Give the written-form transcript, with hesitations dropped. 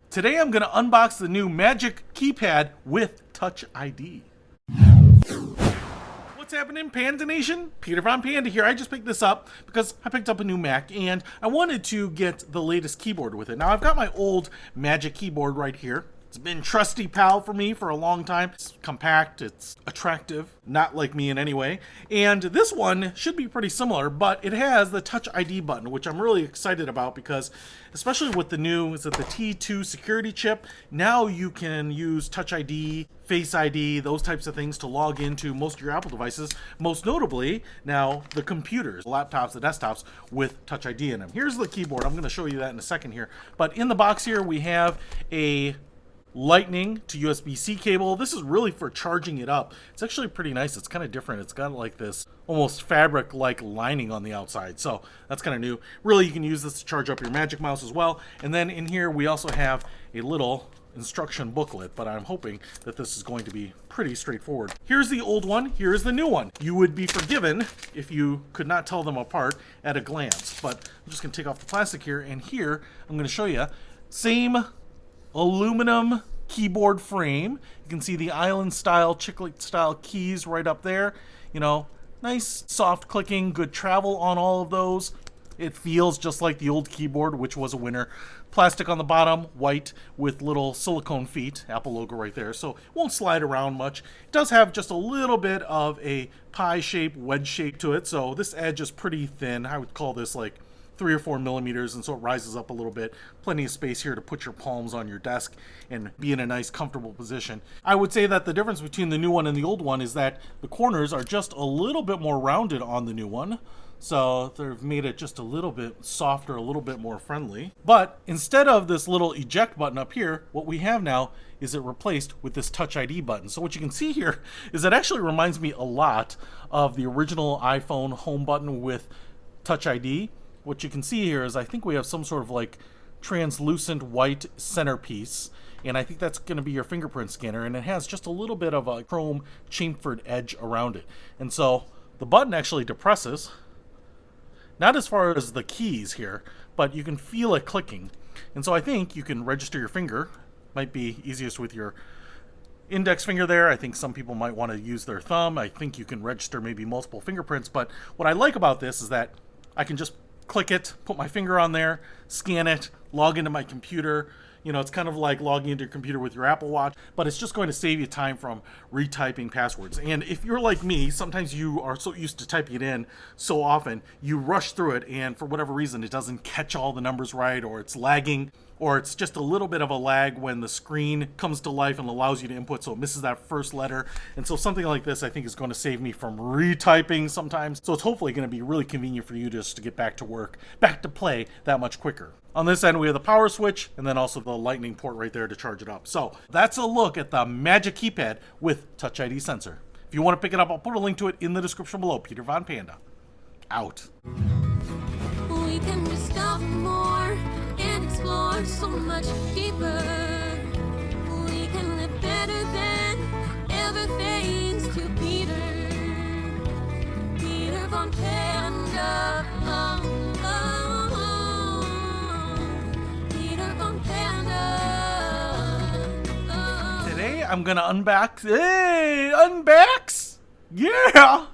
Today I'm going to unbox the new Magic Keypad with Touch ID. What's happening, Panda Nation? Peter Von Panda here. I just picked this up because I picked up a new Mac and I wanted to get the latest keyboard with it. Now I've got my old Magic keyboard right here. It's been trusty pal for me for a long time. It's compact, it's attractive, not like me in any way. And this one should be pretty similar, but it has the Touch ID button, which I'm really excited about because especially with the new, is it the T2 security chip? Now you can use Touch ID, Face ID, those types of things to log into most of your Apple devices. Most notably, now the computers, laptops, the desktops with Touch ID in them. Here's the keyboard. I'm gonna show you that in a second here. But in the box here, we have a Lightning to USB-C cable. This is really for charging it up. It's actually pretty nice. It's kind of different. It's got like this almost fabric-like lining on the outside, so that's kind of new. Really, you can use this to charge up your Magic Mouse as well. And then in here, we also have a little instruction booklet, but I'm hoping that this is going to be pretty straightforward. Here's the old one. Here's the new one. You would be forgiven if you could not tell them apart at a glance, but I'm just going to take off the plastic here, and here I'm going to show you same aluminum keyboard frame. You can see the island style, chiclet style keys right up there. You know, nice soft clicking, good travel on all of those. It feels just like the old keyboard, which was a winner. Plastic on the bottom, white with little silicone feet, Apple logo right there, so it won't slide around much. It does have just a little bit of a pie shape, wedge shape to it, so this edge is pretty thin. I would call this like 3 or 4 millimeters, and so it rises up a little bit. Plenty of space here to put your palms on your desk and be in a nice comfortable position. I would say that the difference between the new one and the old one is that the corners are just a little bit more rounded on the new one. So they've made it just a little bit softer, a little bit more friendly. But instead of this little eject button up here, what we have now is it replaced with this Touch ID button. So what you can see here is it actually reminds me a lot of the original iPhone home button with Touch ID. What you can see here is I think we have some sort of like translucent white centerpiece, and I think that's going to be your fingerprint scanner, and it has just a little bit of a chrome chamfered edge around it. And so the button actually depresses, not as far as the keys here, but you can feel it clicking. And so I think you can register your finger. Might be easiest with your index finger there. I think some people might want to use their thumb. I think you can register maybe multiple fingerprints, but what I like about this is that I can just click it, put my finger on there, scan it, log into my computer. You know, it's kind of like logging into your computer with your Apple Watch, but it's just going to save you time from retyping passwords. And if you're like me, sometimes you are so used to typing it in so often, you rush through it, and for whatever reason, it doesn't catch all the numbers right, or it's lagging, or it's just a little bit of a lag when the screen comes to life and allows you to input, so it misses that first letter. And so something like this, I think, is going to save me from retyping sometimes. So it's hopefully going to be really convenient for you just to get back to work, back to play that much quicker. On this end, we have the power switch and then also the lightning port right there to charge it up. So that's a look at the Magic Keypad with Touch ID sensor. If you want to pick it up, I'll put a link to it in the description below. Peter Von Panda, out. We can discover more and explore so much deeper. We can live better than ever thanks to Peter. Peter Von Panda. Peter Von Panda. Today I'm gonna unbox. Hey, unbox? Yeah!